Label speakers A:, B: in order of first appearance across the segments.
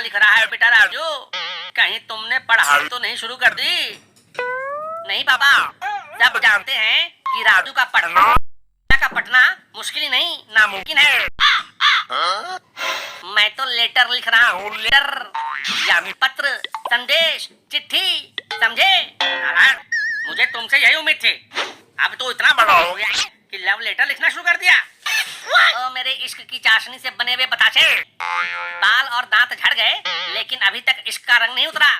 A: लिख रहा है बेटा राजू? कहीं तुमने पढ़ाई तो नहीं शुरू कर दी? नहीं पापा, सब जानते हैं कि राजू का पढ़ना मुश्किल नहीं नामुमकिन है। मैं तो लेटर लिख रहा हूँ, लेटर यानी पत्र, संदेश, चिट्ठी, समझे? नारायण, मुझे तुमसे यही उम्मीद थी। अब तो इतना बड़ा हो गया कि लव लेटर लिखना शुरू कर दिया। ओ मेरे इश्क की चाशनी से बने हुए बताशे, बाल और दांत झड़ गए लेकिन अभी तक इश्क का रंग नहीं उतरा।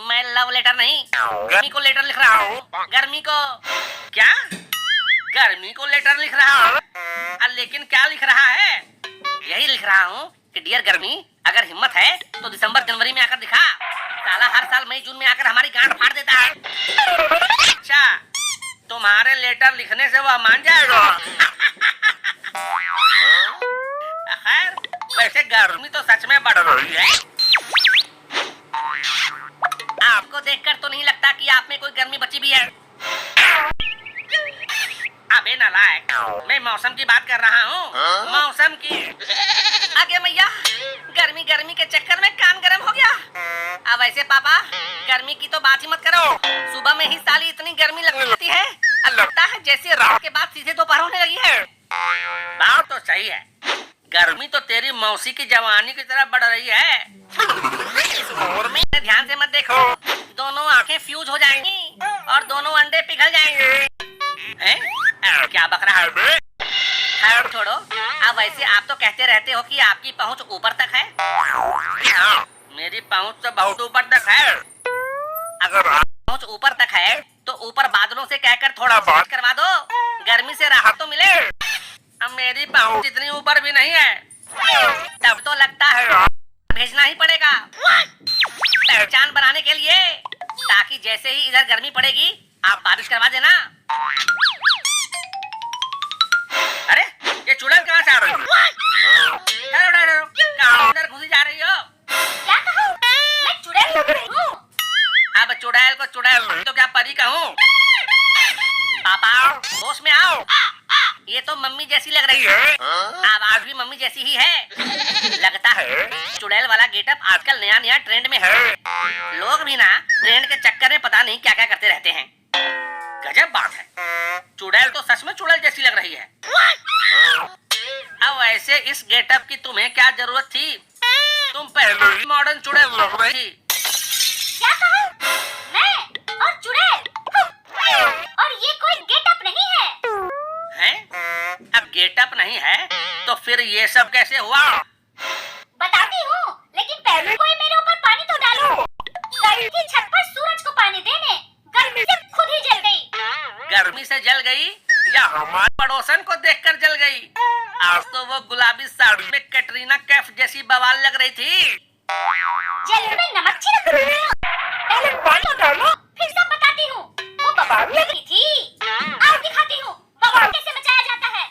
A: मैं लव लेटर नहीं, गर्मी को लेटर लिख रहा हूँ। गर्मी को क्या? गर्मी को लेटर लिख रहा हूँ? लेकिन क्या लिख रहा है? यही लिख रहा हूँ कि डियर गर्मी, अगर हिम्मत है तो दिसंबर जनवरी में आकर दिखा। साला हर साल मई जून में आकर हमारी गांठ फाड़ देता है। अच्छा, तुम्हारे लेटर लिखने से वह मान जाएगा? खैर, वैसे गर्मी तो सच में बढ़ रही है। आपको देखकर तो नहीं लगता कि आप में कोई गर्मी बची भी है। अबे नालायक, मैं मौसम की बात कर रहा हूँ। मौसम की? आगे मैया, गर्मी गर्मी के चक्कर में कान गर्म हो गया। अब ऐसे पापा, गर्मी की तो बात ही मत करो। सुबह में ही साली इतनी गर्मी लगती है, लगता है जैसे रात के बाद सीधे दोपहर होने लगी है। बात तो सही है, गर्मी तो तेरी मौसी की जवानी की तरह बढ़ रही है। ध्यान से मत देखो, दोनों आंखें फ्यूज हो जाएंगी और दोनों अंडे पिघल जाएंगे। हैं? क्या बक रहा है बे? खैर छोड़ो। अब वैसे आप तो कहते रहते हो कि आपकी पहुंच ऊपर तक है। मेरी पहुंच तो बहुत ऊपर तक है। अगर पहुंच ऊपर तक है तो ऊपर बादलों से कहकर थोड़ा बात करवा दो, गर्मी से राहत तो मिले। अब मेरी पहुंच इतनी ऊपर भी नहीं है। तब तो लगता है भेजना ही पड़ेगा पहचान बनाने के लिए, ताकि जैसे ही इधर गर्मी पड़ेगी आप बारिश करवा देना। अरे ये चुड़ैल कहाँ से आ रही है? कहाँ अंदर घुसी जा रही हो?
B: क्या कहूँ? मैं चुड़ैल लग रही हूँ।
A: अब चुड़ैल को चुड़ैल तो क्या परी कहूँ? पापा होश में आओ, ये तो मम्मी जैसी लग रही है। आवाज भी मम्मी जैसी ही है। लगता है चुड़ैल वाला गेटअप आजकल नया नया ट्रेंड में है। लोग भी ना ट्रेंड के चक्कर में पता नहीं क्या क्या करते रहते हैं। गजब बात है, चुड़ैल तो सच में चुड़ैल जैसी लग रही है। अब वैसे इस गेटअप की तुम्हें क्या जरूरत थी? तुम पहले ही मॉडर्न चुड़ैल लग रही थी।
B: क्या कहूँ? मैं और चुड़ैल? और ये कोई गेटअप नहीं है।
A: हैं? अब गेटअप नहीं है तो फिर ये सब कैसे हुआ?
B: बताती हूँ, लेकिन पहले कोई मेरे ऊपर पानी तो डालो। गई थी छत पर सूरज को पानी देने, गर्मी से खुद ही जल गई।
A: गर्मी से जल गई या हमारे पड़ोसन को देखकर जल गई? आज तो वो गुलाबी साड़ी में कैटरीना कैफ जैसी बवाल लग रही थी।
B: जल में नमक छिड़क रही हो। पहले पानी डालो, फिर सब बताती हूँ। वो बवाल लगी थी। आओ दिखाती हूँ बवाल कैसे मचाया जाता है।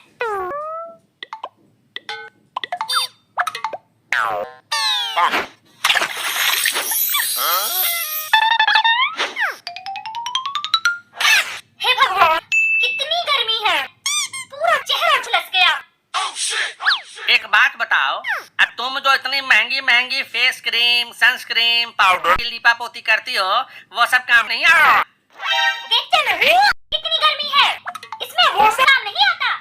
B: हे भगवान, कितनी गर्मी है, पूरा चेहरा झुलस गया।
A: एक बात बताओ, अब तुम जो इतनी महंगी महंगी फेस क्रीम, सनस्क्रीम, पाउडर की लीपा पोती करती हो, वो सब काम नहीं आता?
B: देखते नहीं हो कितनी गर्मी है, इसमें वो सब काम नहीं आता।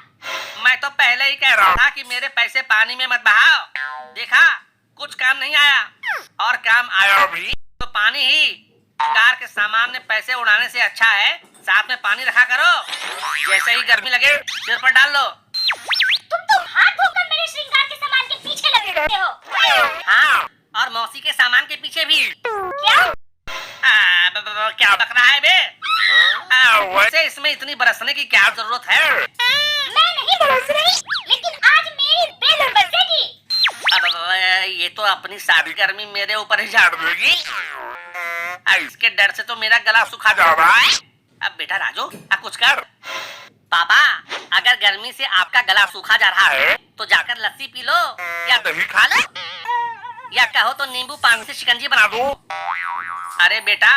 A: मैं तो पहले ही कह रहा था कि मेरे पैसे पानी में मत बहाओ। देखा, कुछ काम नहीं आया, और काम आया भी तो पानी ही। कार के सामान में पैसे उड़ाने से अच्छा है साथ में पानी रखा करो। जैसे ही गर्मी लगे सिर पर डाल लो।
B: तुम तो हाथ धोकर मेरे श्रृंगार के सामान के पीछे लगे रहते हो।
A: हाँ, और मौसी के सामान के पीछे भी।
B: क्या?
A: क्या बक रहा है बे? वैसे इसमें इतनी बरसने की क्या जरूरत है?
B: मैं नहीं बरस रही, लेकिन आज मेरी बेलन बरसेगी।
A: ये तो अपनी सारी गर्मी मेरे ऊपर ही झाड़ देगी। इसके डर से तो मेरा गला सूखा जा रहा है। अब बेटा राजू, अब कुछ कर। पापा, अगर गर्मी से आपका गला सूखा जा रहा है तो जाकर लस्सी पी लो या दही खा लो, या कहो तो नींबू पानी से शिकंजी बना दो। अरे बेटा,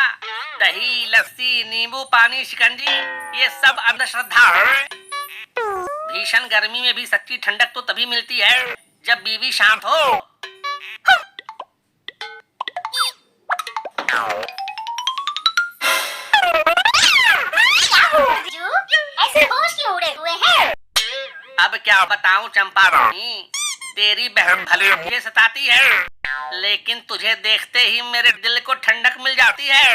A: दही, लस्सी, नींबू पानी, शिकंजी, ये सब अंधश्रद्धा है। भीषण गर्मी में भी सच्ची ठंडक तो तभी मिलती है जब बीवी शांत हो।
B: क्या हुआ जीजू? ऐसे होश क्यों उड़े हुए हैं?
A: अब क्या बताऊं चंपा रानी, तेरी बहन भले मुझे सताती है, लेकिन तुझे देखते ही मेरे दिल को ठंडक मिल जाती है।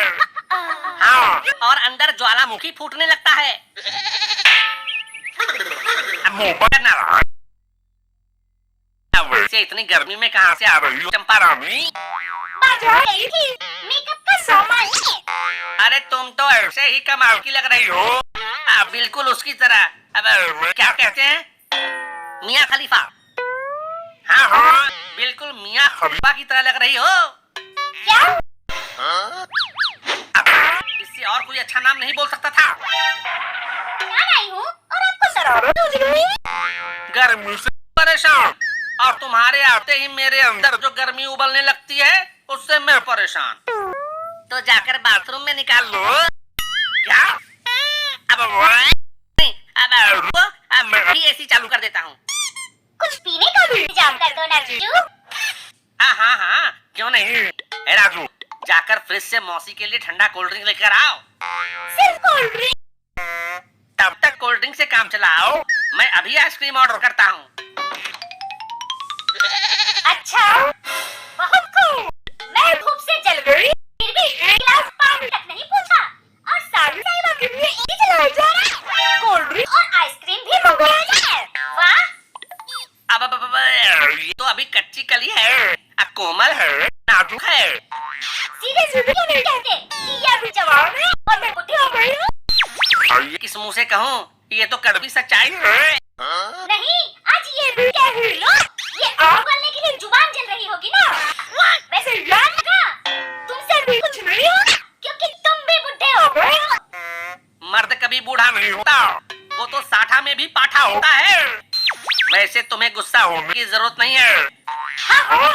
A: हाँ, और अंदर ज्वालामुखी फूटने लगता है। वैसे इतनी गर्मी में कहाँ से आ रही हो चंपा रानी?
B: बाजार गई थी, मेकअप का सामान लेने।
A: अरे तुम तो ऐसे ही कमाल की लग रही हो, बिल्कुल उसकी तरह। अब क्या कहते हैं, मियाँ खलीफा। हाँ हाँ, बिल्कुल मियाँ खलीफा की तरह लग रही हो।
B: क्या?
A: इससे और कोई अच्छा नाम नहीं बोल सकता था।
B: जान आई हूँ और आपको शरारत हो रही है।
A: गर्मी से परेशान, और तुम्हारे आते ही मेरे अंदर जो गर्मी उबलने लगती है उससे मैं परेशान। तो जाकर बाथरूम में निकाल लो। क्या? अब मैं भी एसी चालू कर देता हूँ।
B: कुछ पीने का भी इंतजाम कर दो ना जीजू।
A: हाँ हाँ हाँ, क्यों नहीं। ए राजू, जाकर फ्रिज से मौसी के लिए ठंडा कोल्ड ड्रिंक लेकर आओ।
B: सिर्फ कोल्ड ड्रिंक?
A: तब तक कोल्ड ड्रिंक से काम चलाओ, मैं अभी आइसक्रीम ऑर्डर करता हूँ।
B: अच्छा, बहुत खूब। मैं धूप से जल गई, फिर भी एक गिलास पानी तक नहीं पूछा, और सारी साहिबा के लिए एसी चलाया जा रहा है, कोल्ड ड्रिंक और आइसक्रीम भी मंगाया जाए। वाह!
A: अब ये तो अभी कच्ची कली है, कोमल है, नाजुक है।
B: सीधे सीधे क्यों नहीं कहते कि ये अभी जवान है और मैं बुढ़ी हो गई हूँ?
A: किस मुंह से कहूँ, ये तो कड़वी सच्चाई है।
B: नहीं, आज ये भी कह ही लो। ये आग उगलने के लिए जुबान जल रही होगी ना? वैसे याद रखा, तुमसे भी कुछ नहीं होगा, क्योंकि तुम भी बुढ़े हो गए हो।
A: मर्द कभी बूढ़ा नहीं होता, वो तो साठा में भी पाठा होता है। वैसे तुम्हें गुस्सा होने की जरूरत नहीं है।
B: हाँ,